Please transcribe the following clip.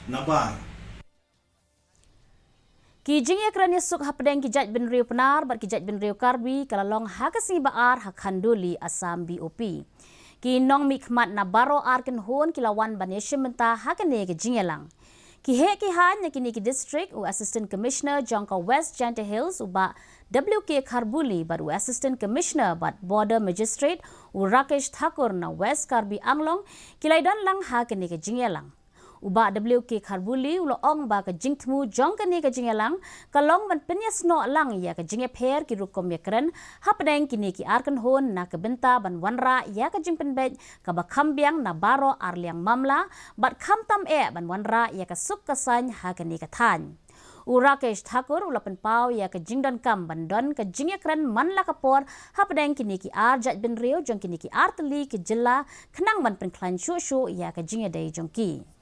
nabar. Ki Jingïakren Ïasuk Hapdeng ki Jaj bin Riu Pnar bat ki Jaj bin Riu Karbi kalalong KHASI baar Khanduli Assam BOP. Ki nong mikmat na baro ar Kynhun kilawan baneshim menta hakane ki Jingïakren. Ki he ki han kini ki district u assistant commissioner Jangka West Jante Hills uba WK Karbuli bat u assistant commissioner bat border magistrate u Rakesh Thakur na West Karbi Anglong kilaidan lang hakane ki Jingïakren. Uba WK Karbuli ulo ong ba ka jingtmu jong kani ka Jingïakren kalong man penyas no lang ya ka Jingïakren ki rukom yakren Hapdeng kini ki Kynhun na kebenta ban wanra ya ka jingpenbej ka bakambiang na baro arliang mamla bat kamtam ban wanra ya ka suk kasan ha kani ka than. Rakesh Thakur ula penpau ya ka jingdon kam bandon ka Jingïakren man la kapor Hapdeng kini ki Jaj bin Riu jong kini ki teli ki jilla kenang man penklan shu ya ka Jingïadei jongki.